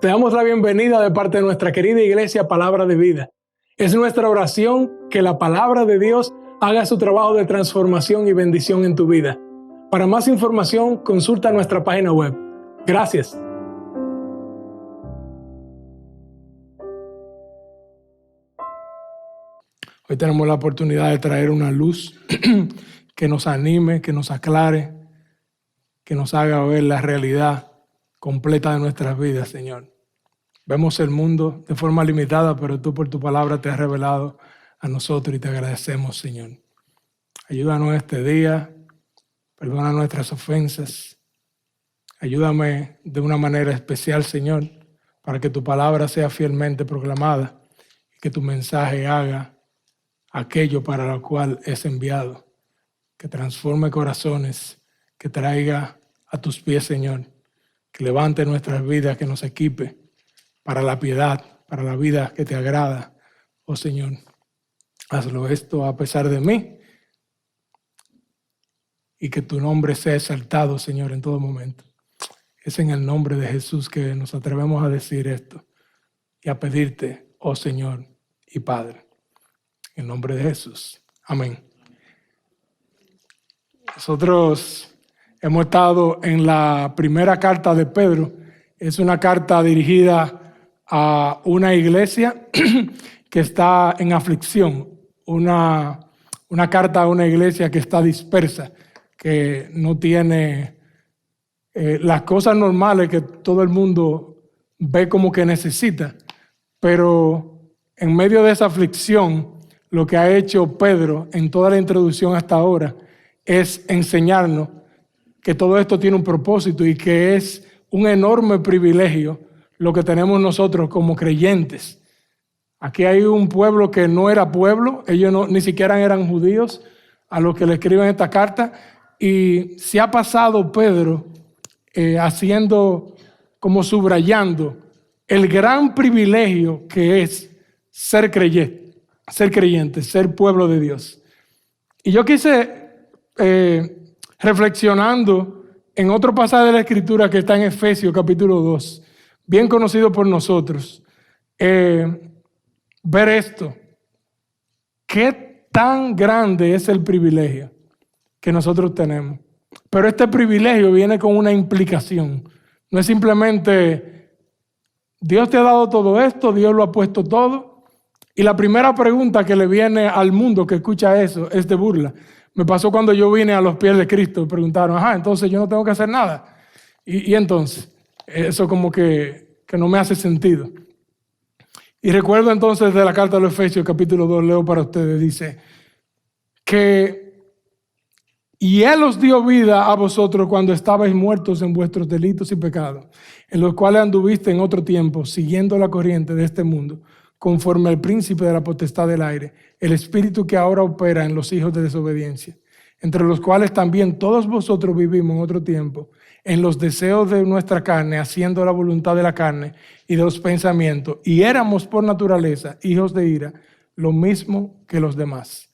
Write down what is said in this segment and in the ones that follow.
Te damos la bienvenida de parte de nuestra querida iglesia Palabra de Vida. Es nuestra oración que la palabra de Dios haga su trabajo de transformación y bendición en tu vida. Para más información, consulta nuestra página web. Gracias. Hoy tenemos la oportunidad de traer una luz que nos anime, que nos aclare, que nos haga ver la realidad completa de nuestras vidas, Señor. Vemos el mundo de forma limitada, pero tú por tu palabra te has revelado a nosotros y te agradecemos, Señor. Ayúdanos este día, perdona nuestras ofensas. Ayúdame de una manera especial, Señor, para que tu palabra sea fielmente proclamada y que tu mensaje haga aquello para lo cual es enviado, que transforme corazones, que traiga a tus pies, Señor, que levante nuestras vidas, que nos equipe para la piedad, para la vida que te agrada. Oh Señor, hazlo esto a pesar de mí y que tu nombre sea exaltado, Señor, en todo momento. Es en el nombre de Jesús que nos atrevemos a decir esto y a pedirte, oh Señor y Padre. En el nombre de Jesús. Amén. Nosotros hemos estado en la primera carta de Pedro. Es una carta dirigida a una iglesia que está en aflicción. Una carta a una iglesia que está dispersa, que no tiene las cosas normales que todo el mundo ve como que necesita. Pero en medio de esa aflicción, lo que ha hecho Pedro en toda la introducción hasta ahora es enseñarnos que todo esto tiene un propósito y que es un enorme privilegio lo que tenemos nosotros como creyentes. Aquí hay un pueblo que no era pueblo, ellos ni siquiera eran judíos a los que le escriben esta carta, y se ha pasado Pedro haciendo, como subrayando, el gran privilegio que es ser creyente, ser pueblo de Dios. Y yo quise, reflexionando en otro pasaje de la Escritura que está en Efesios capítulo 2, bien conocido por nosotros, ver esto. Qué tan grande es el privilegio que nosotros tenemos. Pero este privilegio viene con una implicación. No es simplemente Dios te ha dado todo esto, Dios lo ha puesto todo. Y la primera pregunta que le viene al mundo que escucha eso es de burla. Me pasó cuando yo vine a los pies de Cristo y preguntaron, entonces yo no tengo que hacer nada. Y entonces, eso como que no me hace sentido. Y recuerdo entonces de la carta de los Efesios, capítulo 2, leo para ustedes, dice y Él os dio vida a vosotros cuando estabais muertos en vuestros delitos y pecados, en los cuales anduviste en otro tiempo, siguiendo la corriente de este mundo, conforme al príncipe de la potestad del aire, el espíritu que ahora opera en los hijos de desobediencia, entre los cuales también todos vosotros vivimos en otro tiempo, en los deseos de nuestra carne, haciendo la voluntad de la carne y de los pensamientos, y éramos por naturaleza hijos de ira, lo mismo que los demás.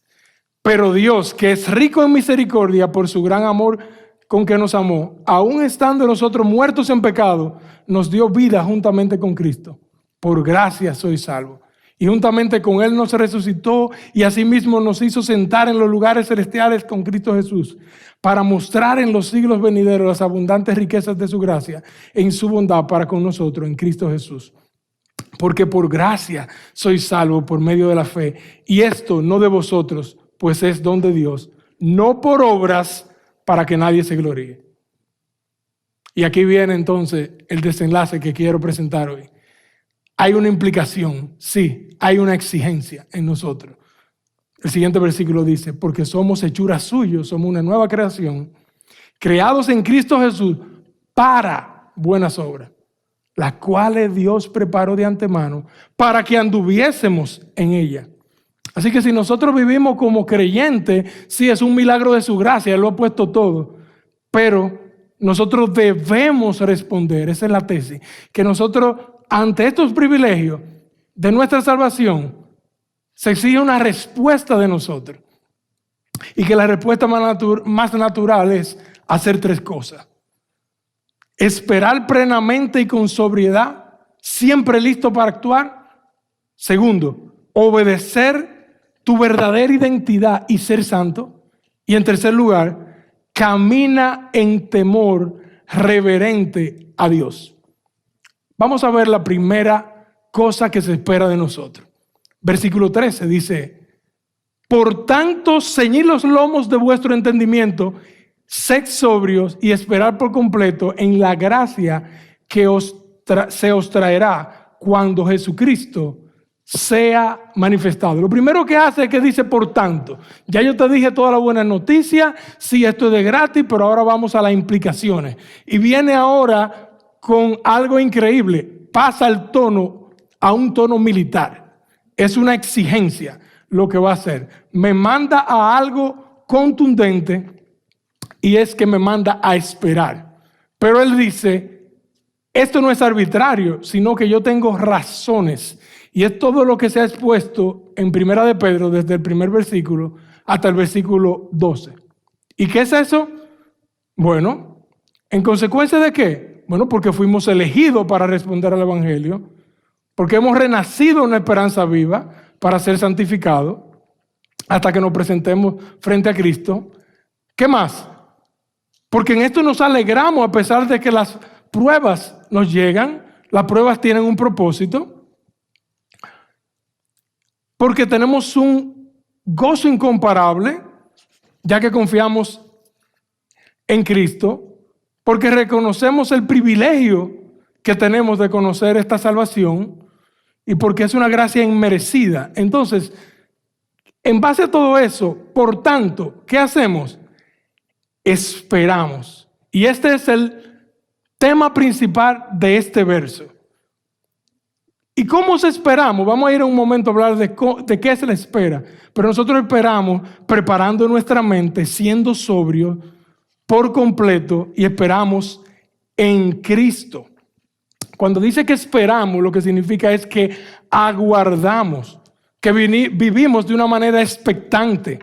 Pero Dios, que es rico en misericordia por su gran amor con que nos amó, aun estando nosotros muertos en pecado, nos dio vida juntamente con Cristo. Por gracia sois salvos. Y juntamente con Él nos resucitó y asimismo nos hizo sentar en los lugares celestiales con Cristo Jesús, para mostrar en los siglos venideros las abundantes riquezas de su gracia en su bondad para con nosotros en Cristo Jesús. Porque por gracia sois salvos por medio de la fe. Y esto no de vosotros, pues es don de Dios, no por obras para que nadie se gloríe. Y aquí viene entonces el desenlace que quiero presentar hoy. Hay una implicación, sí, hay una exigencia en nosotros. El siguiente versículo dice, porque somos hechuras suyas, somos una nueva creación, creados en Cristo Jesús para buenas obras, las cuales Dios preparó de antemano para que anduviésemos en ella. Así que si nosotros vivimos como creyentes, sí es un milagro de su gracia, Él lo ha puesto todo, pero nosotros debemos responder, esa es la tesis, que nosotros ante estos privilegios de nuestra salvación se exige una respuesta de nosotros y que la respuesta más natural es hacer tres cosas: esperar plenamente y con sobriedad siempre listo para actuar. Segundo, obedecer tu verdadera identidad y ser santo. Y en tercer lugar, camina en temor reverente a Dios. Vamos a ver la primera cosa que se espera de nosotros. Versículo 13 dice: por tanto, ceñid los lomos de vuestro entendimiento, sed sobrios y esperad por completo en la gracia que se os traerá cuando Jesucristo sea manifestado. Lo primero que hace es que dice por tanto. Ya yo te dije toda la buena noticia, sí, esto es de gratis, pero ahora vamos a las implicaciones. Y viene ahora con algo increíble. Pasa el tono a un tono militar. Es una exigencia lo que va a hacer. Me manda a algo contundente y es que me manda a esperar. Pero él dice, esto no es arbitrario, sino que yo tengo razones. Y es todo lo que se ha expuesto en Primera de Pedro, desde el primer versículo hasta el versículo 12. ¿Y qué es eso? Bueno, ¿en consecuencia de qué? Bueno, porque fuimos elegidos para responder al Evangelio, porque hemos renacido en una esperanza viva para ser santificados hasta que nos presentemos frente a Cristo. ¿Qué más? Porque en esto nos alegramos a pesar de que las pruebas nos llegan. Las pruebas tienen un propósito. Porque tenemos un gozo incomparable, ya que confiamos en Cristo, porque reconocemos el privilegio que tenemos de conocer esta salvación y porque es una gracia inmerecida. Entonces, en base a todo eso, por tanto, ¿qué hacemos? Esperamos. Y este es el tema principal de este verso. ¿Y cómo se esperamos? Vamos a ir a un momento a hablar de qué se le espera. Pero nosotros esperamos preparando nuestra mente, siendo sobrios por completo, y esperamos en Cristo. Cuando dice que esperamos, lo que significa es que aguardamos, que vivimos de una manera expectante.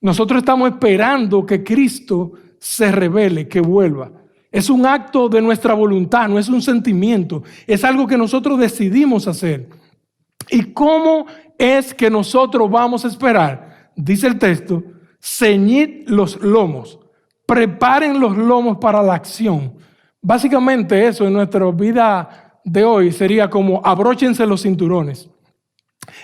Nosotros estamos esperando que Cristo se revele, que vuelva. Es un acto de nuestra voluntad, no es un sentimiento. Es algo que nosotros decidimos hacer. ¿Y cómo es que nosotros vamos a esperar? Dice el texto, ceñid los lomos, preparen los lomos para la acción. Básicamente eso en nuestra vida de hoy sería como abróchense los cinturones.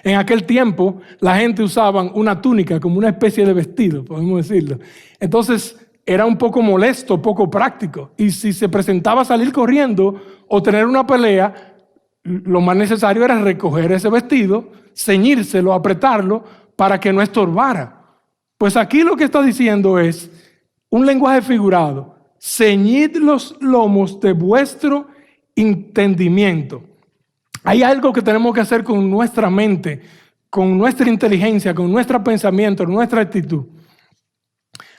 En aquel tiempo la gente usaba una túnica como una especie de vestido, podemos decirlo. Entonces era un poco molesto, poco práctico. Y si se presentaba salir corriendo o tener una pelea, lo más necesario era recoger ese vestido, ceñírselo, apretarlo para que no estorbara. Pues aquí lo que está diciendo es un lenguaje figurado. Ceñid los lomos de vuestro entendimiento. Hay algo que tenemos que hacer con nuestra mente, con nuestra inteligencia, con nuestro pensamiento, nuestra actitud.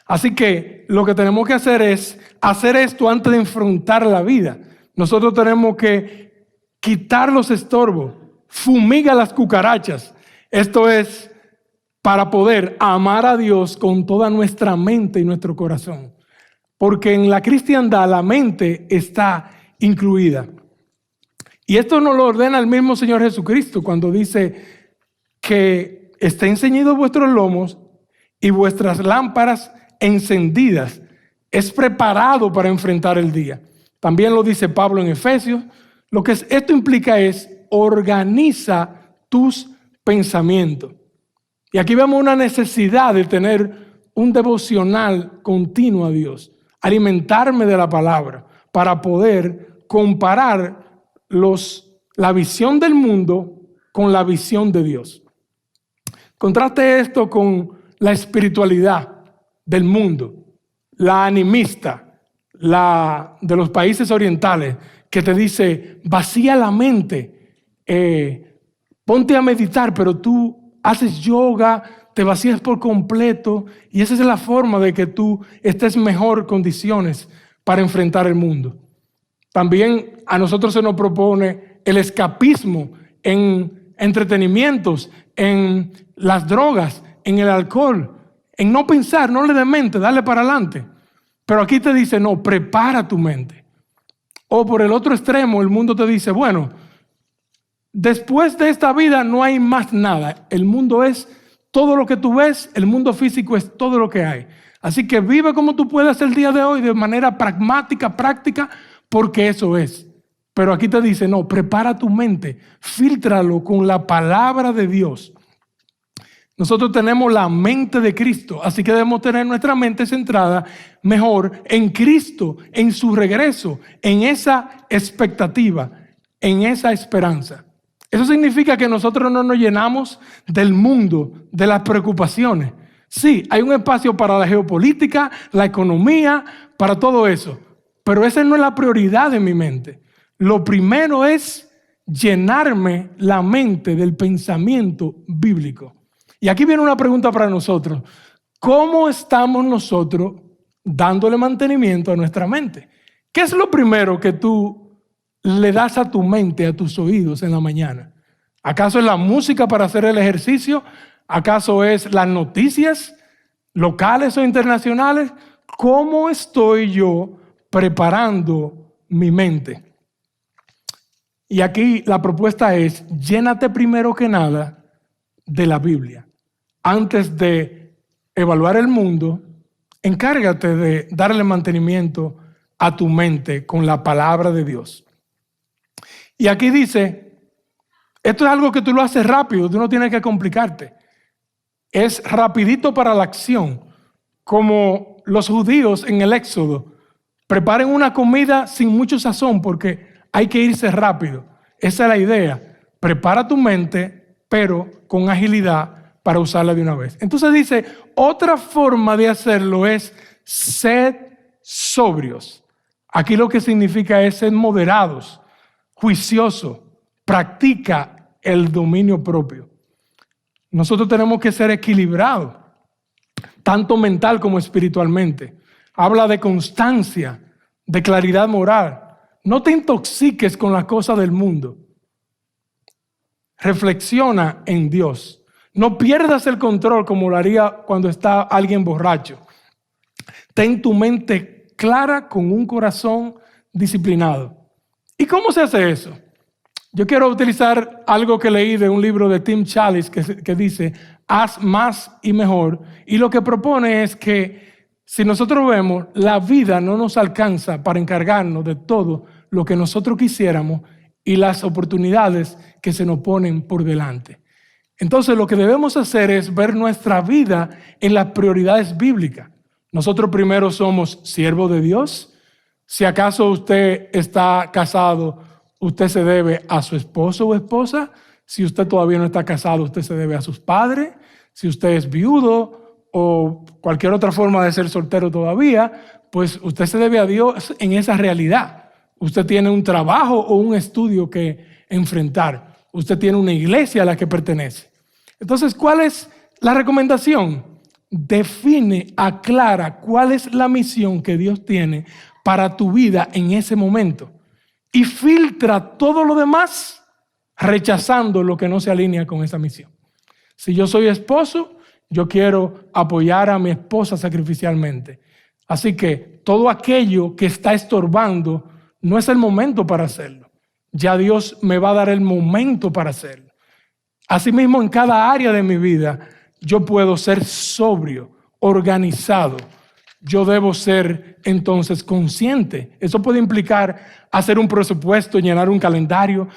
Así que lo que tenemos que hacer es hacer esto antes de enfrentar la vida. Nosotros tenemos que quitar los estorbos, fumiga las cucarachas. Esto es para poder amar a Dios con toda nuestra mente y nuestro corazón. Porque en la cristiandad la mente está incluida. Y esto nos lo ordena el mismo Señor Jesucristo cuando dice que estén ceñidos vuestros lomos y vuestras lámparas encendidas. Es preparado para enfrentar el día. También lo dice Pablo en Efesios. Lo que esto implica es organiza tus pensamientos. Y aquí vemos una necesidad de tener un devocional continuo a Dios. Alimentarme de la palabra para poder comparar la visión del mundo con la visión de Dios. Contraste esto con la espiritualidad del mundo, la animista, la de los países orientales, que te dice, vacía la mente, ponte a meditar, pero tú haces yoga, te vacías por completo, y esa es la forma de que tú estés en mejor condiciones para enfrentar el mundo. También a nosotros se nos propone el escapismo en entretenimientos, en las drogas, en el alcohol, en no pensar, no le des mente, dale para adelante. Pero aquí te dice, no, prepara tu mente. O por el otro extremo, el mundo te dice, bueno, Después de esta vida no hay más nada. El mundo es todo lo que tú ves, el mundo físico es todo lo que hay. Así que vive como tú puedas el día de hoy de manera pragmática, práctica, porque eso es. Pero aquí te dice, no, prepara tu mente, fíltralo con la palabra de Dios. Nosotros tenemos la mente de Cristo, así que debemos tener nuestra mente centrada mejor en Cristo, en su regreso, en esa expectativa, en esa esperanza. Eso significa que nosotros no nos llenamos del mundo, de las preocupaciones. Sí, hay un espacio para la geopolítica, la economía, para todo eso, pero esa no es la prioridad de mi mente. Lo primero es llenarme la mente del pensamiento bíblico. Y aquí viene una pregunta para nosotros. ¿Cómo estamos nosotros dándole mantenimiento a nuestra mente? ¿Qué es lo primero que tú le das a tu mente, a tus oídos en la mañana? ¿Acaso es la música para hacer el ejercicio? ¿Acaso es las noticias locales o internacionales? ¿Cómo estoy yo preparando mi mente? Y aquí la propuesta es, llénate primero que nada de la Biblia. Antes de evaluar el mundo, encárgate de darle mantenimiento a tu mente con la palabra de Dios. Y aquí dice, esto es algo que tú lo haces rápido, tú no tienes que complicarte. Es rapidito para la acción, como los judíos en el Éxodo. Preparen una comida sin mucho sazón porque hay que irse rápido. Esa es la idea. Prepara tu mente, pero con agilidad para usarla de una vez. Entonces dice, otra forma de hacerlo es sed sobrios. Aquí lo que significa es ser moderados, juiciosos. Practica el dominio propio. Nosotros tenemos que ser equilibrados, tanto mental como espiritualmente. Habla de constancia, de claridad moral. No te intoxiques con las cosas del mundo. Reflexiona en Dios. No pierdas el control como lo haría cuando está alguien borracho. Ten tu mente clara con un corazón disciplinado. ¿Y cómo se hace eso? Yo quiero utilizar algo que leí de un libro de Tim Challies que dice, haz más y mejor. Y lo que propone es que si nosotros vemos, la vida no nos alcanza para encargarnos de todo lo que nosotros quisiéramos y las oportunidades que se nos ponen por delante. Entonces lo que debemos hacer es ver nuestra vida en las prioridades bíblicas. Nosotros primero somos siervos de Dios. Si acaso usted está casado, usted se debe a su esposo o esposa. Si usted todavía no está casado, usted se debe a sus padres. Si usted es viudo o cualquier otra forma de ser soltero todavía, pues usted se debe a Dios en esa realidad. Usted tiene un trabajo o un estudio que enfrentar. Usted tiene una iglesia a la que pertenece. Entonces, ¿cuál es la recomendación? Define, aclara cuál es la misión que Dios tiene para tu vida en ese momento. Y filtra todo lo demás rechazando lo que no se alinea con esa misión. Si yo soy esposo, yo quiero apoyar a mi esposa sacrificialmente. Así que todo aquello que está estorbando no es el momento para hacerlo. Ya Dios me va a dar el momento para hacerlo. Asimismo, en cada área de mi vida, yo puedo ser sobrio, organizado. Yo debo ser entonces consciente. Eso puede implicar hacer un presupuesto, llenar un calendario,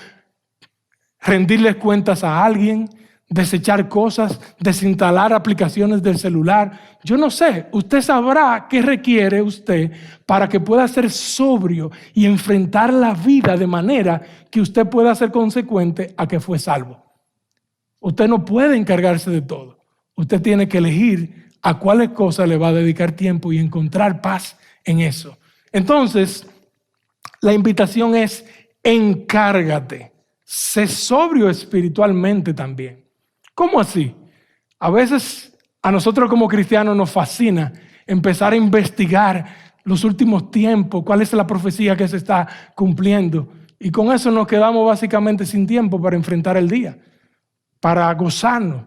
rendirles cuentas a alguien, desechar cosas, desinstalar aplicaciones del celular. Yo no sé, usted sabrá qué requiere usted para que pueda ser sobrio y enfrentar la vida de manera que usted pueda ser consecuente a que fue salvo. Usted no puede encargarse de todo. Usted tiene que elegir a cuáles cosas le va a dedicar tiempo y encontrar paz en eso. Entonces, la invitación es encárgate. Sé sobrio espiritualmente también. ¿Cómo así? A veces a nosotros como cristianos nos fascina empezar a investigar los últimos tiempos, cuál es la profecía que se está cumpliendo. Y con eso nos quedamos básicamente sin tiempo para enfrentar el día, para gozarnos.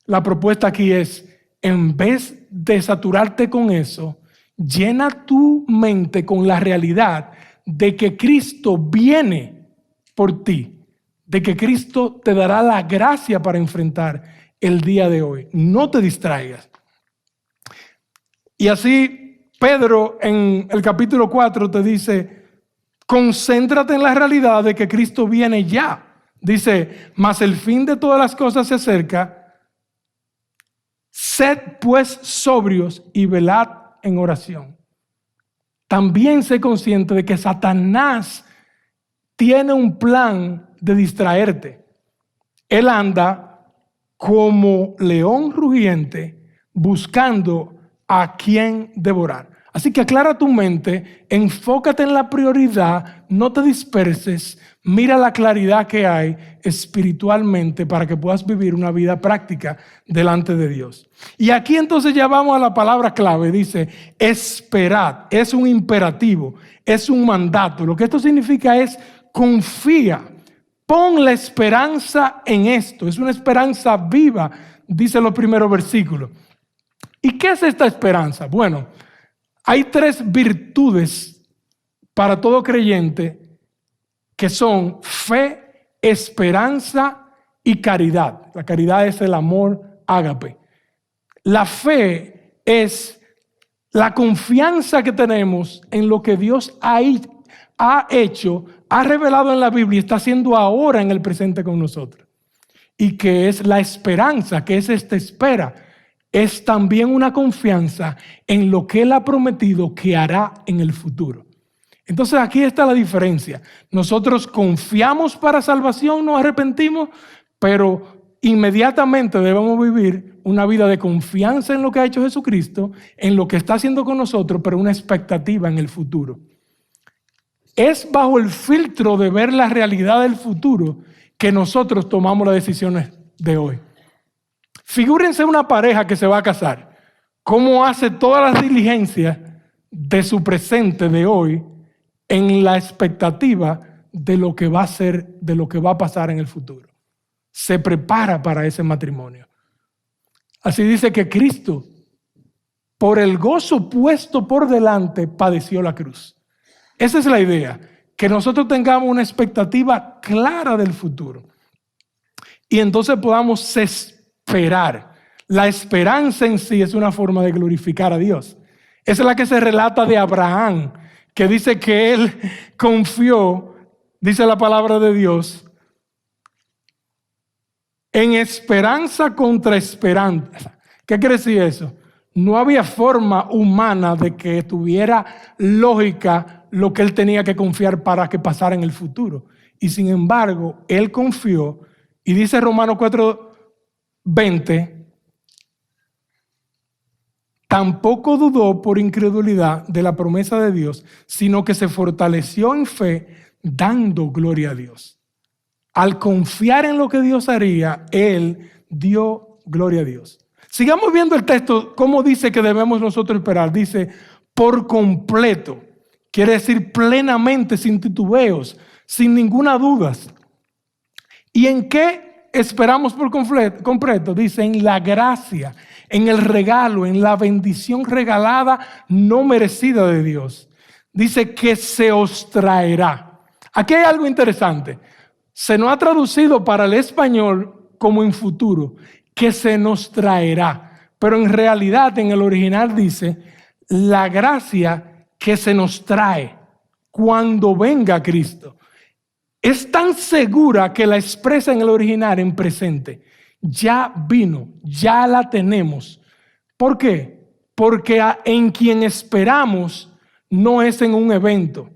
La propuesta aquí es, en vez de saturarte con eso, llena tu mente con la realidad de que Cristo viene por ti. de que Cristo te dará la gracia para enfrentar el día de hoy. No te distraigas. Y así Pedro en el capítulo 4 te dice, concéntrate en la realidad de que Cristo viene ya. Dice, mas el fin de todas las cosas se acerca. Sed pues sobrios y velad en oración. También sé consciente de que Satanás tiene un plan de distraerte. Él anda como león rugiente buscando a quien devorar. Así que aclara tu mente, enfócate en la prioridad, no te disperses, mira la claridad que hay espiritualmente para que puedas vivir una vida práctica delante de Dios. Y aquí entonces ya vamos a la palabra clave, dice esperad, es un imperativo, es un mandato. Lo que esto significa es confía, pon la esperanza en esto, es una esperanza viva, dice los primeros versículos. ¿Y qué es esta esperanza? Bueno, hay 3 virtudes para todo creyente que son fe, esperanza y caridad. La caridad es el amor ágape. La fe es la confianza que tenemos en lo que Dios ha hecho, ha revelado en la Biblia y está haciendo ahora en el presente con nosotros. Y que es la esperanza, que es esta espera. Es también una confianza en lo que Él ha prometido que hará en el futuro. Entonces aquí está la diferencia. Nosotros confiamos para salvación, nos arrepentimos, pero inmediatamente debemos vivir una vida de confianza en lo que ha hecho Jesucristo, en lo que está haciendo con nosotros, pero una expectativa en el futuro. Es bajo el filtro de ver la realidad del futuro que nosotros tomamos las decisiones de hoy. Figúrense una pareja que se va a casar, cómo hace todas las diligencias de su presente de hoy en la expectativa de lo que va a ser, de lo que va a pasar en el futuro. Se prepara para ese matrimonio. Así dice que Cristo, por el gozo puesto por delante, padeció la cruz. Esa es la idea, que nosotros tengamos una expectativa clara del futuro y entonces podamos esperar. La esperanza en sí es una forma de glorificar a Dios. Esa es la que se relata de Abraham, que dice que él confió, dice la palabra de Dios, en esperanza contra esperanza. ¿Qué quiere decir eso? No había forma humana de que tuviera lógica lo que él tenía que confiar para que pasara en el futuro. Y sin embargo, él confió, y dice Romanos 4:20, tampoco dudó por incredulidad de la promesa de Dios, sino que se fortaleció en fe, dando gloria a Dios. Al confiar en lo que Dios haría, él dio gloria a Dios. Sigamos viendo el texto, cómo dice que debemos nosotros esperar. Dice, por completo. Quiere decir plenamente, sin titubeos, sin ninguna duda. ¿Y en qué esperamos por completo? Dice, en la gracia, en el regalo, en la bendición regalada, no merecida de Dios. Dice que se os traerá. Aquí hay algo interesante. Se nos ha traducido para el español como en futuro, que se nos traerá. Pero en realidad en el original dice, la gracia que se nos trae cuando venga Cristo. Es tan segura que la expresa en el original en presente. Ya vino, ya la tenemos. ¿Por qué? Porque en quien esperamos no es en un evento,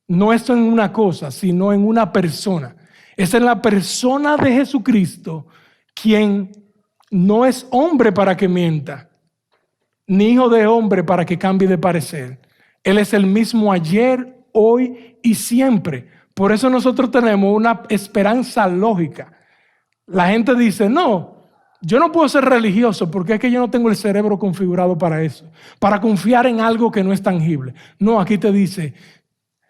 no es en una cosa, sino en una persona. Es en la persona de Jesucristo, quien no es hombre para que mienta, ni hijo de hombre para que cambie de parecer. Él es el mismo ayer, hoy y siempre. Por eso nosotros tenemos una esperanza lógica. La gente dice, no, yo no puedo ser religioso porque es que yo no tengo el cerebro configurado para eso, para confiar en algo que no es tangible. No, aquí te dice,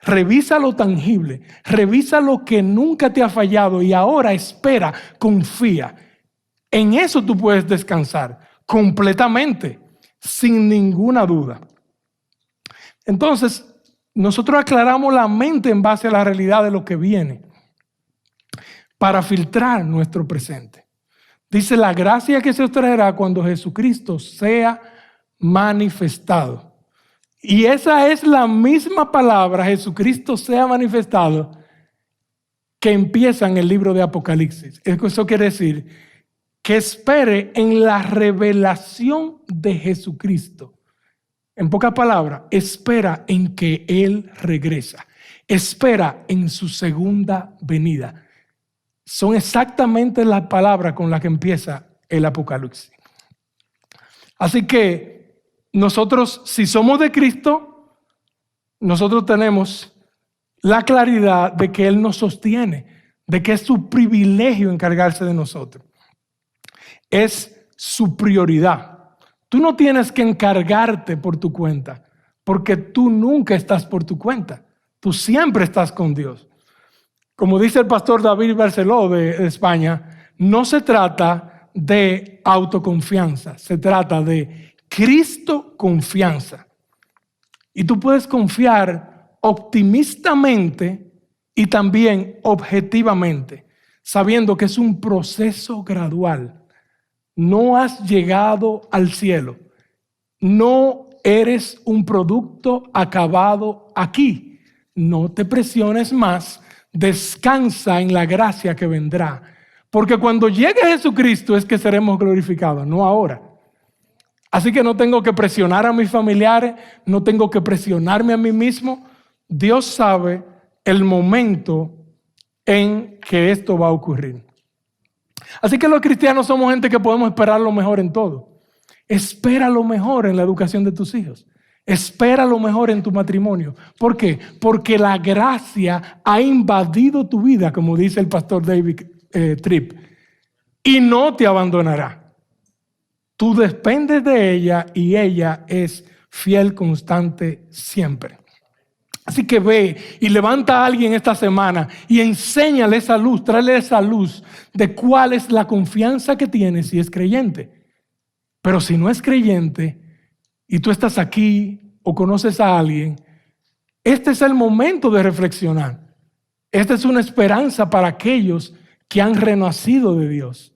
revisa lo tangible, revisa lo que nunca te ha fallado y ahora espera, confía. En eso tú puedes descansar completamente, sin ninguna duda. Entonces, nosotros aclaramos la mente en base a la realidad de lo que viene. para filtrar nuestro presente. Dice la gracia que se os traerá cuando Jesucristo sea manifestado. Y esa es la misma palabra, Jesucristo sea manifestado, que empieza en el libro de Apocalipsis. Eso quiere decir que espere en la revelación de Jesucristo. En pocas palabras, espera en que Él regresa. Espera en su segunda venida. Son exactamente las palabras con las que empieza el Apocalipsis. Así que nosotros, si somos de Cristo, nosotros tenemos la claridad de que Él nos sostiene, de que es su privilegio encargarse de nosotros. Es su prioridad. Tú no tienes que encargarte por tu cuenta, porque tú nunca estás por tu cuenta. Tú siempre estás con Dios. Como dice el pastor David Barceló de España, no se trata de autoconfianza, se trata de Cristo confianza. Y tú puedes confiar optimistamente y también objetivamente, sabiendo que es un proceso gradual. No has llegado al cielo. No eres un producto acabado aquí. No te presiones más. Descansa en la gracia que vendrá. Porque cuando llegue Jesucristo es que seremos glorificados, no ahora. Así que no tengo que presionar a mis familiares, no tengo que presionarme a mí mismo. Dios sabe el momento en que esto va a ocurrir. Así que los cristianos somos gente que podemos esperar lo mejor en todo. Espera lo mejor en la educación de tus hijos. Espera lo mejor en tu matrimonio. ¿Por qué? Porque la gracia ha invadido tu vida, como dice el pastor David Tripp, y no te abandonará. Tú dependes de ella y ella es fiel, constante siempre. Así que ve y levanta a alguien esta semana y enséñale esa luz, tráele esa luz de cuál es la confianza que tiene si es creyente. Pero si no es creyente y tú estás aquí o conoces a alguien, este es el momento de reflexionar. Esta es una esperanza para aquellos que han renacido de Dios.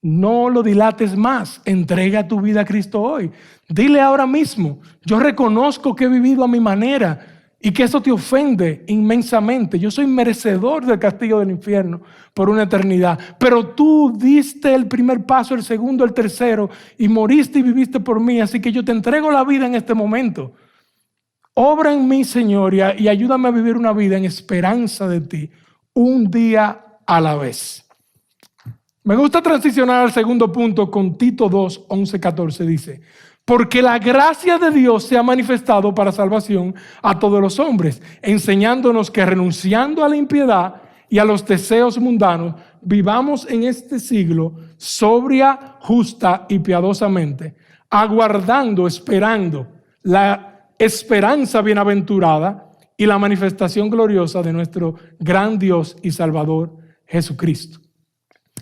No lo dilates más, entrega tu vida a Cristo hoy. Dile ahora mismo, yo reconozco que he vivido a mi manera y que eso te ofende inmensamente. Yo soy merecedor del castigo del infierno por una eternidad, pero tú diste el primer paso, el segundo, el tercero y moriste y viviste por mí, así que yo te entrego la vida en este momento. Obra en mí, Señor, y ayúdame a vivir una vida en esperanza de ti, un día a la vez. Me gusta transicionar al segundo punto con Tito 2, 11, 14. Dice, porque la gracia de Dios se ha manifestado para salvación a todos los hombres, enseñándonos que renunciando a la impiedad y a los deseos mundanos, vivamos en este siglo sobria, justa y piadosamente, aguardando, esperando la esperanza bienaventurada y la manifestación gloriosa de nuestro gran Dios y Salvador Jesucristo.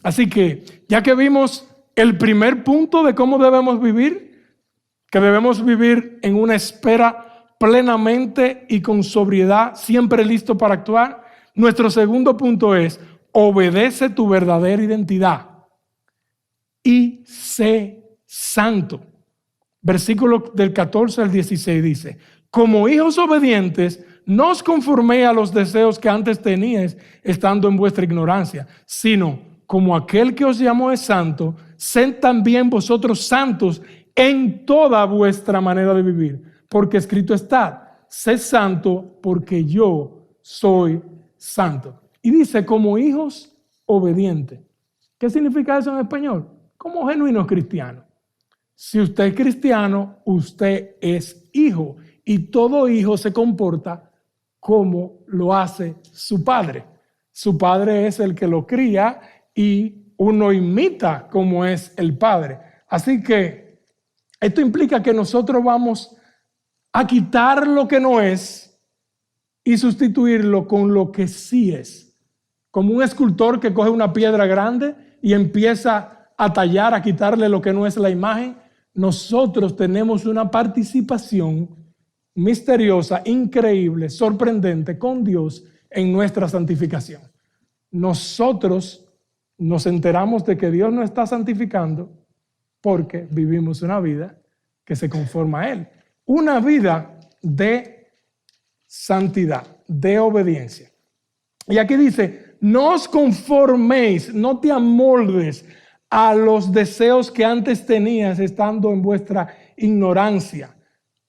Así que, ya que vimos el primer punto de cómo debemos vivir, que debemos vivir en una espera plenamente y con sobriedad, siempre listo para actuar, nuestro segundo punto es, obedece tu verdadera identidad y sé santo. Versículo del 14 al 16 dice, como hijos obedientes, no os conforméis a los deseos que antes teníais estando en vuestra ignorancia, sino como aquel que os llamó es santo, sed también vosotros santos en toda vuestra manera de vivir. Porque escrito está, sed santo porque yo soy santo. Y dice, como hijos obedientes. ¿Qué significa eso en español? Como genuinos cristianos. Si usted es cristiano, usted es hijo. Y todo hijo se comporta como lo hace su padre. Su padre es el que lo cría y uno imita como es el Padre. Así que esto implica que nosotros vamos a quitar lo que no es y sustituirlo con lo que sí es. Como un escultor que coge una piedra grande y empieza a tallar, a quitarle lo que no es la imagen, nosotros tenemos una participación misteriosa, increíble, sorprendente con Dios en nuestra santificación. nosotros nos enteramos de que Dios nos está santificando porque vivimos una vida que se conforma a Él. Una vida de santidad, de obediencia. Y aquí dice, no os conforméis, no te amoldes a los deseos que antes tenías estando en vuestra ignorancia.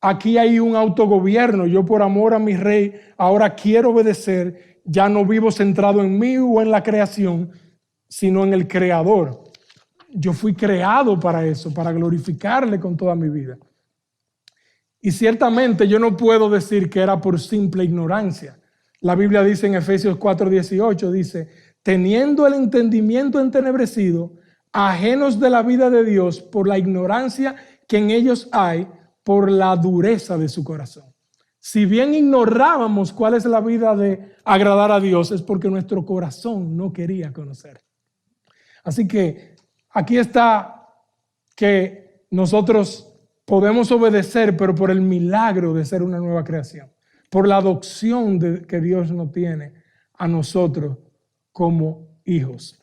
Aquí hay un autogobierno. Yo por amor a mi rey ahora quiero obedecer. Ya no vivo centrado en mí o en la creación, sino en el Creador. Yo fui creado para eso, para glorificarle con toda mi vida. Y ciertamente yo no puedo decir que era por simple ignorancia. La Biblia dice en Efesios 4:18, dice, teniendo el entendimiento entenebrecido, ajenos de la vida de Dios por la ignorancia que en ellos hay, por la dureza de su corazón. Si bien ignorábamos cuál es la vida de agradar a Dios, es porque nuestro corazón no quería conocer. Así que aquí está que nosotros podemos obedecer, pero por el milagro de ser una nueva creación, por la adopción que Dios nos tiene a nosotros como hijos.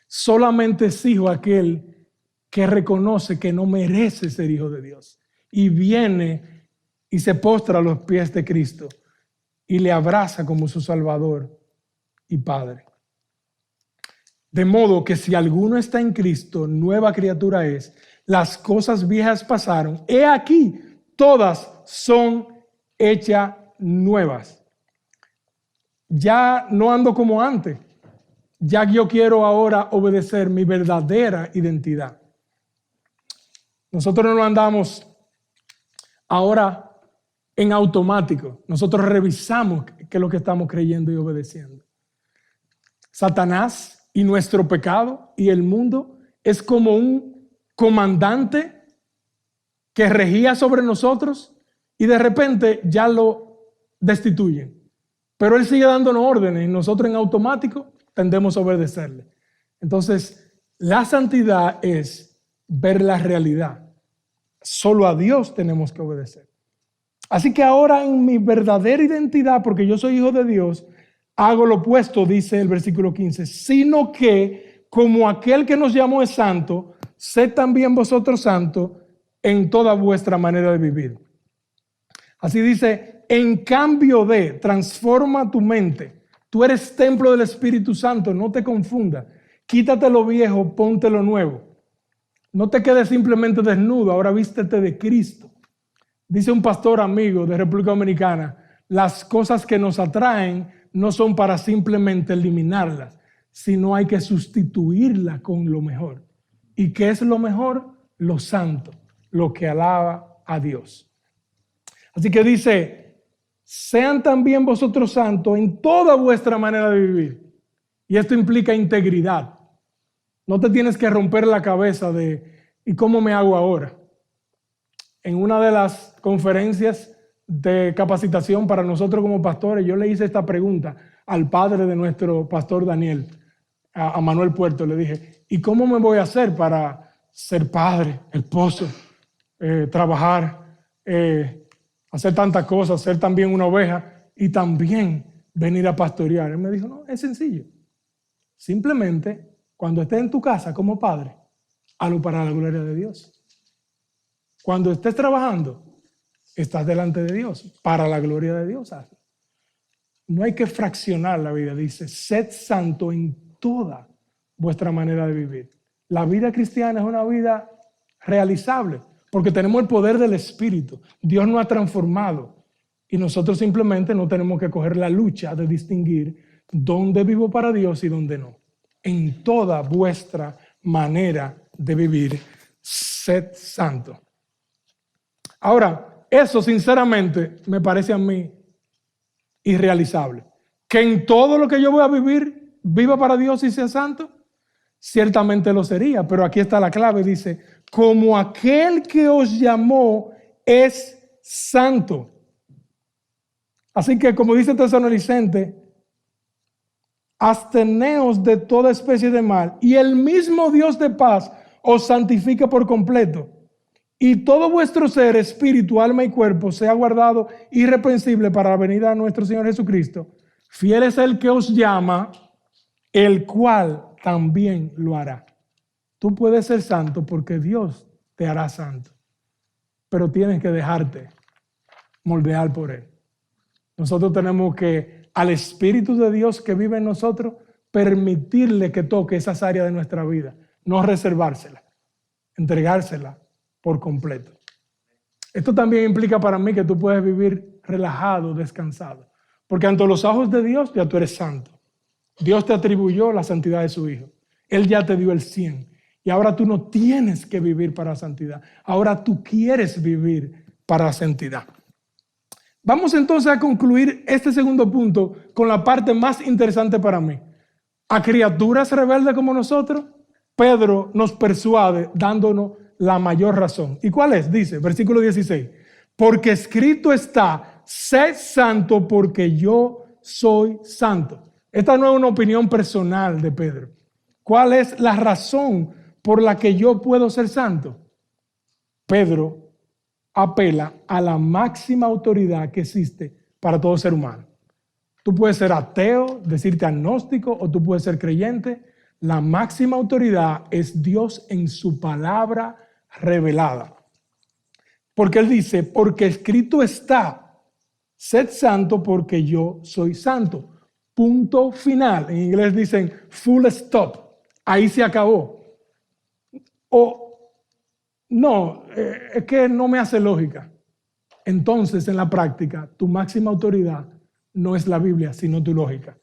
Solamente es hijo aquel que reconoce que no merece ser hijo de Dios y viene y se postra a los pies de Cristo y le abraza como su Salvador y Padre. De modo que si alguno está en Cristo, nueva criatura es. Las cosas viejas pasaron. He aquí, todas son hechas nuevas. Ya no ando como antes. Ya yo quiero ahora obedecer mi verdadera identidad. Nosotros no andamos ahora en automático. Nosotros revisamos qué es lo que estamos creyendo y obedeciendo. Satanás y nuestro pecado y el mundo es como un comandante que regía sobre nosotros y de repente ya lo destituyen. Pero él sigue dándonos órdenes y nosotros en automático tendemos a obedecerle. Entonces, la santidad es ver la realidad. Solo a Dios tenemos que obedecer. Así que ahora en mi verdadera identidad, porque yo soy hijo de Dios, hago lo opuesto, dice el versículo 15, sino que como aquel que nos llamó es santo, sed también vosotros santos en toda vuestra manera de vivir. Así dice, en cambio de, transforma tu mente. Tú eres templo del Espíritu Santo, no te confundas. Quítate lo viejo, ponte lo nuevo. No te quedes simplemente desnudo, ahora vístete de Cristo. Dice un pastor amigo de República Dominicana, las cosas que nos atraen no son para simplemente eliminarlas, sino hay que sustituirlas con lo mejor. ¿Y qué es lo mejor? Lo santo, lo que alaba a Dios. Así que dice, sean también vosotros santos en toda vuestra manera de vivir. Y esto implica integridad. No te tienes que romper la cabeza de ¿y cómo me hago ahora? En una de las conferencias de capacitación para nosotros como pastores, yo le hice esta pregunta al padre de nuestro pastor Daniel, a Manuel Puerto. Le dije, ¿y cómo me voy a hacer para ser padre, esposo, trabajar, hacer tantas cosas, ser también una oveja y también venir a pastorear? Él me dijo, no, es sencillo. Simplemente, cuando estés en tu casa como padre, hazlo para la gloria de Dios. Cuando estés trabajando, estás delante de Dios, para la gloria de Dios, hazlo. No hay que fraccionar la vida, dice, sed santo en toda vuestra manera de vivir. La vida cristiana es una vida realizable, porque tenemos el poder del Espíritu. Dios nos ha transformado y nosotros simplemente no tenemos que coger la lucha de distinguir dónde vivo para Dios y dónde no. En toda vuestra manera de vivir, sed santo. Ahora, eso sinceramente me parece a mí irrealizable. Que en todo lo que yo voy a vivir, viva para Dios y sea santo, ciertamente lo sería. Pero aquí está la clave, dice, como aquel que os llamó es santo. Así que como dice Tesalonicenses, absteneos de toda especie de mal y el mismo Dios de paz os santifica por completo. Y todo vuestro ser, espíritu, alma y cuerpo sea guardado irreprensible para la venida de nuestro Señor Jesucristo. Fiel es el que os llama, el cual también lo hará. Tú puedes ser santo porque Dios te hará santo, pero tienes que dejarte moldear por Él. Nosotros tenemos que, al Espíritu de Dios que vive en nosotros, permitirle que toque esas áreas de nuestra vida, no reservársela, entregársela por completo. Esto también implica para mí que tú puedes vivir relajado, descansado, porque ante los ojos de Dios ya tú eres santo. Dios te atribuyó la santidad de su Hijo. Él ya te dio el 100. Y ahora tú no tienes que vivir para la santidad. Ahora tú quieres vivir para la santidad. Vamos entonces a concluir este segundo punto con la parte más interesante para mí. A criaturas rebeldes como nosotros, Pedro nos persuade dándonos la mayor razón. ¿Y cuál es? Dice, versículo 16. Porque escrito está, sed santo porque yo soy santo. Esta no es una opinión personal de Pedro. ¿Cuál es la razón por la que yo puedo ser santo? Pedro apela a la máxima autoridad que existe para todo ser humano. Tú puedes ser ateo, decirte agnóstico, o tú puedes ser creyente. La máxima autoridad es Dios en su palabra revelada. Porque Él dice, porque escrito está, sed santo porque yo soy santo. Punto final. En inglés dicen full stop. Ahí se acabó. O no, es que no me hace lógica. Entonces, en la práctica, tu máxima autoridad no es la Biblia, sino tu lógica.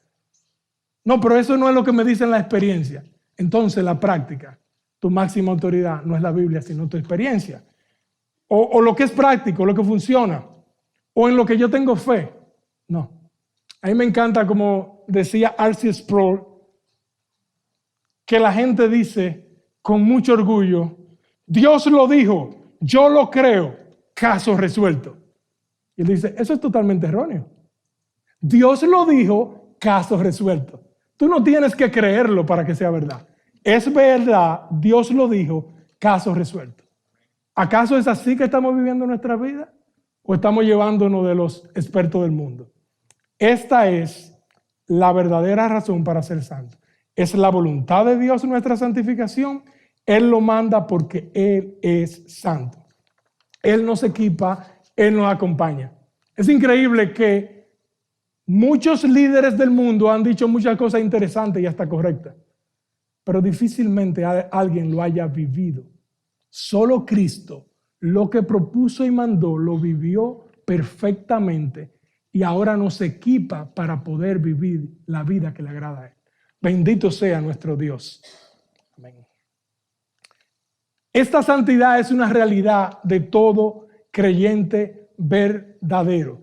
No, pero eso no es lo que me dice en la experiencia. Entonces, en la práctica, tu máxima autoridad no es la Biblia, sino tu experiencia. O lo que es práctico, lo que funciona. O en lo que yo tengo fe. No. A mí me encanta, como decía R.C. Sproul, que la gente dice con mucho orgullo, Dios lo dijo, yo lo creo, caso resuelto. Y él dice, eso es totalmente erróneo. Dios lo dijo, caso resuelto. Tú no tienes que creerlo para que sea verdad. Es verdad, Dios lo dijo, caso resuelto. ¿Acaso es así que estamos viviendo nuestra vida? ¿O estamos llevándonos de los expertos del mundo? Esta es la verdadera razón para ser santo. Es la voluntad de Dios nuestra santificación. Él lo manda porque Él es santo. Él nos equipa, Él nos acompaña. Es increíble que muchos líderes del mundo han dicho muchas cosas interesantes y hasta correctas, pero difícilmente alguien lo haya vivido. Solo Cristo, lo que propuso y mandó, lo vivió perfectamente y ahora nos equipa para poder vivir la vida que le agrada a Él. Bendito sea nuestro Dios. Amén. Esta santidad es una realidad de todo creyente verdadero.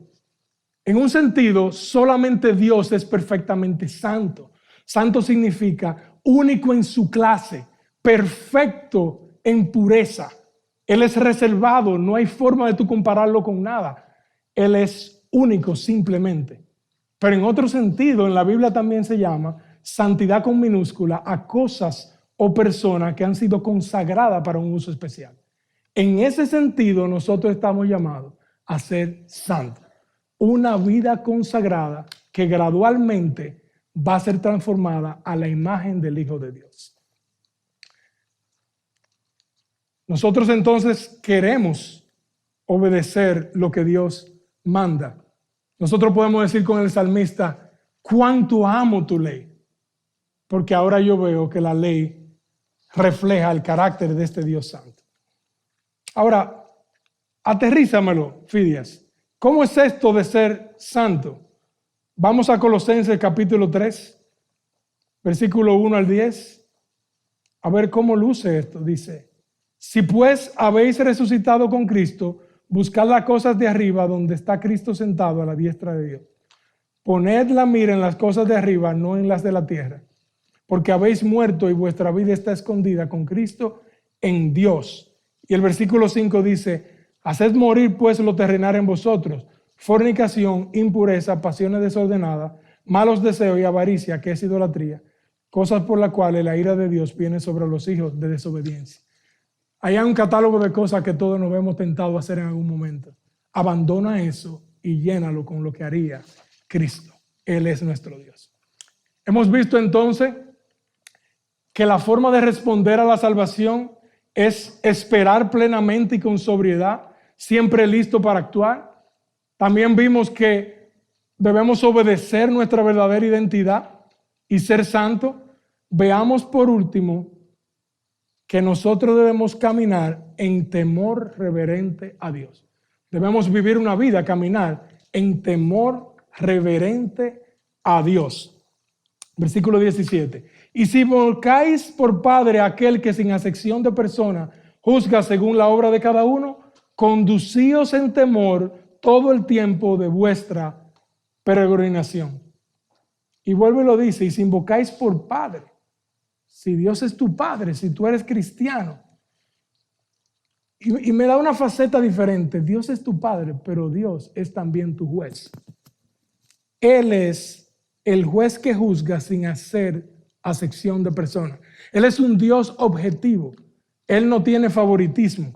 En un sentido, solamente Dios es perfectamente santo. Santo significa único en su clase, perfecto en pureza. Él es reservado, no hay forma de tú compararlo con nada. Él es único simplemente. Pero en otro sentido, en la Biblia también se llama santidad con minúscula a cosas o personas que han sido consagradas para un uso especial. En ese sentido, nosotros estamos llamados a ser santos. Una vida consagrada que gradualmente va a ser transformada a la imagen del Hijo de Dios. Nosotros entonces queremos obedecer lo que Dios manda. Nosotros podemos decir con el salmista, cuánto amo tu ley, porque ahora yo veo que la ley refleja el carácter de este Dios santo. Ahora, aterrízamelo, Fidias. ¿Cómo es esto de ser santo? Vamos a Colosenses capítulo 3, versículo 1 al 10. A ver cómo luce esto. Dice, si pues habéis resucitado con Cristo, buscad las cosas de arriba donde está Cristo sentado a la diestra de Dios. Poned la mira en las cosas de arriba, no en las de la tierra. Porque habéis muerto y vuestra vida está escondida con Cristo en Dios. Y el versículo 5 dice, haced morir pues lo terrenal en vosotros, fornicación, impureza, pasiones desordenadas, malos deseos y avaricia, que es idolatría, cosas por las cuales la ira de Dios viene sobre los hijos de desobediencia. Hay un catálogo de cosas que todos nos hemos tentado a hacer en algún momento. Abandona eso y llénalo con lo que haría Cristo. Él es nuestro Dios. Hemos visto entonces que la forma de responder a la salvación es esperar plenamente y con sobriedad, siempre listo para actuar. También vimos que debemos obedecer nuestra verdadera identidad y ser santos. Veamos por último que nosotros debemos caminar en temor reverente a Dios. Debemos vivir una vida, caminar en temor reverente a Dios. Versículo 17. Y si volcáis por padre a aquel que sin acepción de persona juzga según la obra de cada uno, conducíos en temor todo el tiempo de vuestra peregrinación. Y vuelve y lo dice, y si invocáis por padre, si Dios es tu padre, si tú eres cristiano, y me da una faceta diferente, Dios es tu padre, pero Dios es también tu juez. Él es el juez que juzga sin hacer acepción de personas. Él es un Dios objetivo. Él no tiene favoritismo.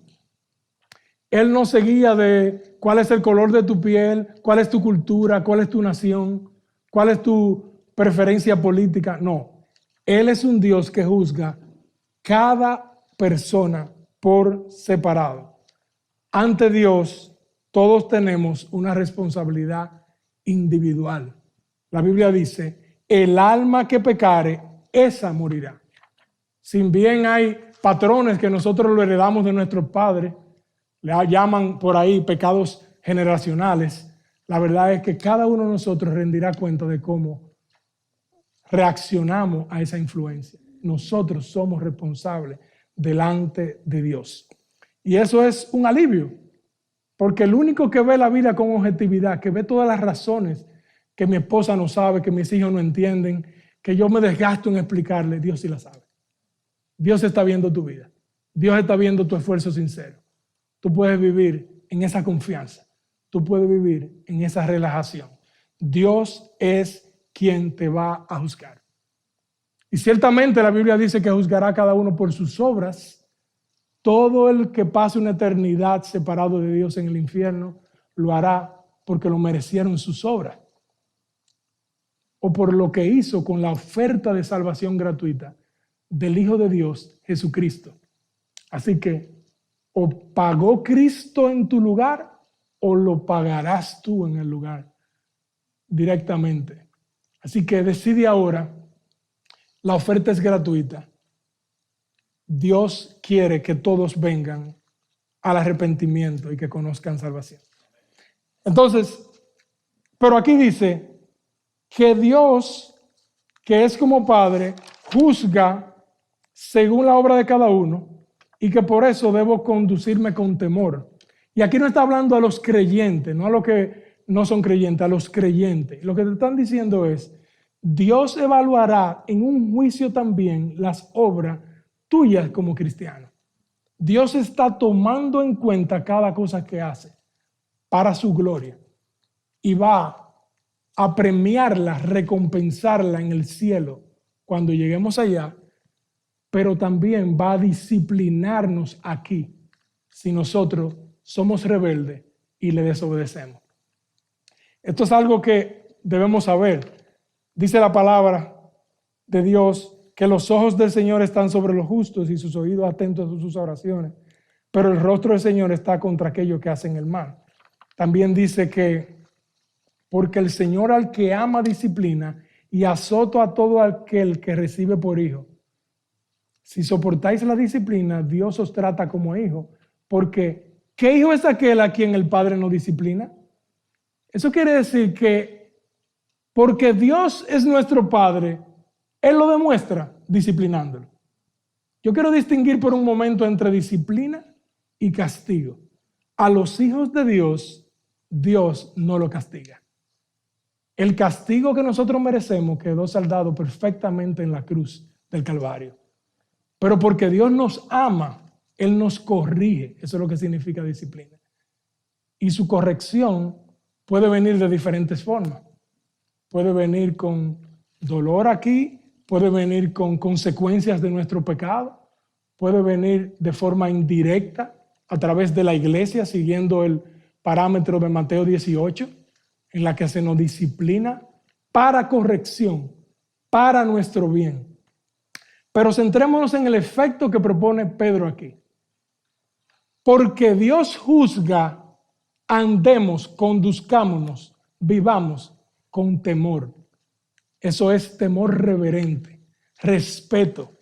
Él no se guía de cuál es el color de tu piel, cuál es tu cultura, cuál es tu nación, cuál es tu preferencia política. No. Él es un Dios que juzga cada persona por separado. Ante Dios, todos tenemos una responsabilidad individual. La Biblia dice, el alma que pecare, esa morirá. Si bien hay patrones que nosotros lo heredamos de nuestros padres, le llaman por ahí pecados generacionales, la verdad es que cada uno de nosotros rendirá cuenta de cómo reaccionamos a esa influencia. Nosotros somos responsables delante de Dios. Y eso es un alivio, porque el único que ve la vida con objetividad, que ve todas las razones que mi esposa no sabe, que mis hijos no entienden, que yo me desgasto en explicarle, Dios sí la sabe. Dios está viendo tu vida. Dios está viendo tu esfuerzo sincero. Tú puedes vivir en esa confianza. Tú puedes vivir en esa relajación. Dios es quien te va a juzgar. Y ciertamente la Biblia dice que juzgará a cada uno por sus obras. Todo el que pase una eternidad separado de Dios en el infierno, lo hará porque lo merecieron sus obras, o por lo que hizo con la oferta de salvación gratuita del Hijo de Dios, Jesucristo. Así que o pagó Cristo en tu lugar o lo pagarás tú en el lugar directamente. Así que decide ahora, la oferta es gratuita. Dios quiere que todos vengan al arrepentimiento y que conozcan salvación. Entonces, pero aquí dice que Dios, que es como Padre, juzga según la obra de cada uno y que por eso debo conducirme con temor. Y aquí no está hablando a los creyentes, no a los que no son creyentes, a los creyentes. Lo que te están diciendo es, Dios evaluará en un juicio también las obras tuyas como cristiano. Dios está tomando en cuenta cada cosa que hace para su gloria y va a premiarla, recompensarla en el cielo cuando lleguemos allá, pero también va a disciplinarnos aquí si nosotros somos rebeldes y le desobedecemos. Esto es algo que debemos saber. Dice la palabra de Dios que los ojos del Señor están sobre los justos y sus oídos atentos a sus oraciones, pero el rostro del Señor está contra aquellos que hacen el mal. También dice que porque el Señor al que ama disciplina y azota a todo aquel que recibe por hijo. Si soportáis la disciplina, Dios os trata como hijo, porque ¿qué hijo es aquel a quien el Padre no disciplina? Eso quiere decir que porque Dios es nuestro Padre, Él lo demuestra disciplinándolo. Yo quiero distinguir por un momento entre disciplina y castigo. A los hijos de Dios, Dios no lo castiga. El castigo que nosotros merecemos quedó saldado perfectamente en la cruz del Calvario. Pero porque Dios nos ama, Él nos corrige. Eso es lo que significa disciplina. Y su corrección puede venir de diferentes formas. Puede venir con dolor aquí, puede venir con consecuencias de nuestro pecado, puede venir de forma indirecta a través de la iglesia, siguiendo el parámetro de Mateo 18, en la que se nos disciplina para corrección, para nuestro bien. Pero centrémonos en el efecto que propone Pedro aquí. Porque Dios juzga, andemos, conduzcámonos, vivamos con temor. Eso es temor reverente, respeto.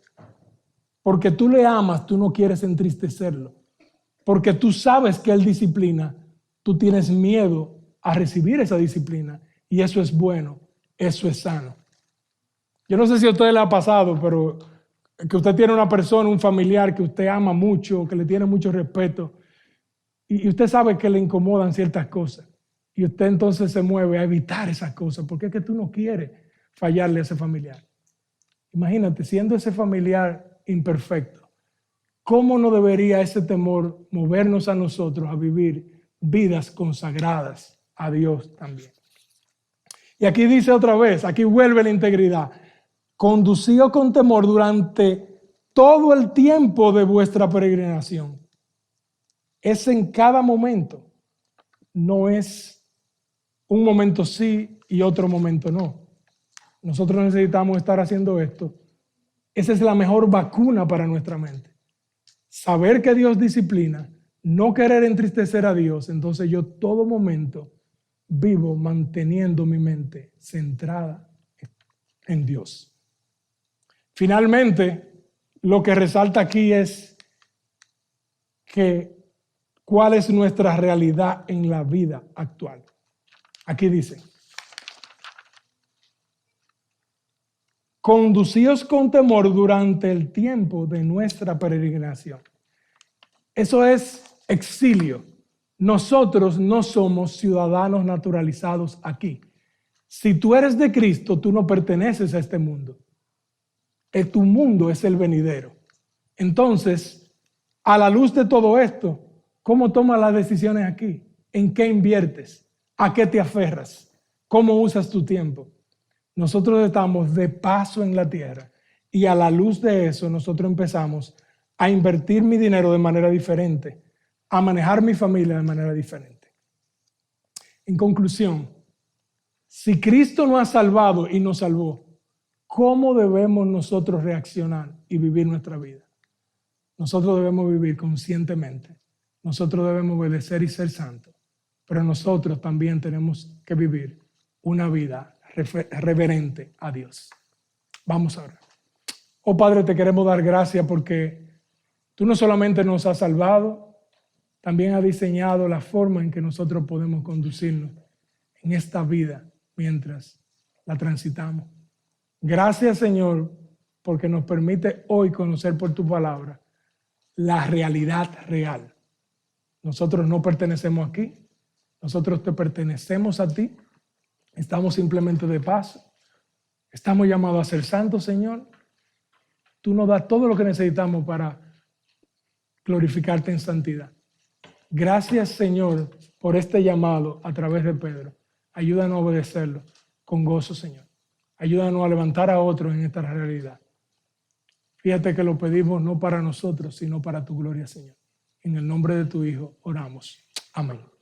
Porque tú le amas, tú no quieres entristecerlo. Porque tú sabes que Él disciplina, tú tienes miedo a recibir esa disciplina. Y eso es bueno, eso es sano. Yo no sé si a usted le ha pasado, pero que usted tiene una persona, un familiar que usted ama mucho, que le tiene mucho respeto, y usted sabe que le incomodan ciertas cosas. Y usted entonces se mueve a evitar esas cosas, porque es que tú no quieres fallarle a ese familiar. Imagínate, siendo ese familiar imperfecto, ¿cómo no debería ese temor movernos a nosotros a vivir vidas consagradas a Dios también? Y aquí dice otra vez, aquí vuelve la integridad. Conducíos con temor durante todo el tiempo de vuestra peregrinación. Es en cada momento. No es un momento sí y otro momento no. Nosotros necesitamos estar haciendo esto. Esa es la mejor vacuna para nuestra mente. Saber que Dios disciplina, no querer entristecer a Dios. Entonces yo todo momento vivo manteniendo mi mente centrada en Dios. Finalmente, lo que resalta aquí es que cuál es nuestra realidad en la vida actual. Aquí dice, conducíos con temor durante el tiempo de nuestra peregrinación. Eso es exilio. Nosotros no somos ciudadanos naturalizados aquí. Si tú eres de Cristo, tú no perteneces a este mundo. Tu mundo es el venidero. Entonces, a la luz de todo esto, ¿cómo tomas las decisiones aquí? ¿En qué inviertes? ¿A qué te aferras? ¿Cómo usas tu tiempo? Nosotros estamos de paso en la tierra y a la luz de eso nosotros empezamos a invertir mi dinero de manera diferente, a manejar mi familia de manera diferente. En conclusión, si Cristo nos ha salvado y nos salvó, ¿cómo debemos nosotros reaccionar y vivir nuestra vida? Nosotros debemos vivir conscientemente. Nosotros debemos obedecer y ser santos. Pero nosotros también tenemos que vivir una vida reverente a Dios. Vamos a orar. Oh Padre, te queremos dar gracias porque tú no solamente nos has salvado, también has diseñado la forma en que nosotros podemos conducirnos en esta vida mientras la transitamos. Gracias, Señor, porque nos permite hoy conocer por tu palabra la realidad real. Nosotros no pertenecemos aquí, nosotros te pertenecemos a ti, estamos simplemente de paso, estamos llamados a ser santos, Señor. Tú nos das todo lo que necesitamos para glorificarte en santidad. Gracias, Señor, por este llamado a través de Pedro. Ayúdanos a obedecerlo con gozo, Señor. Ayúdanos a levantar a otros en esta realidad. Fíjate que lo pedimos no para nosotros, sino para tu gloria, Señor. En el nombre de tu Hijo oramos. Amén.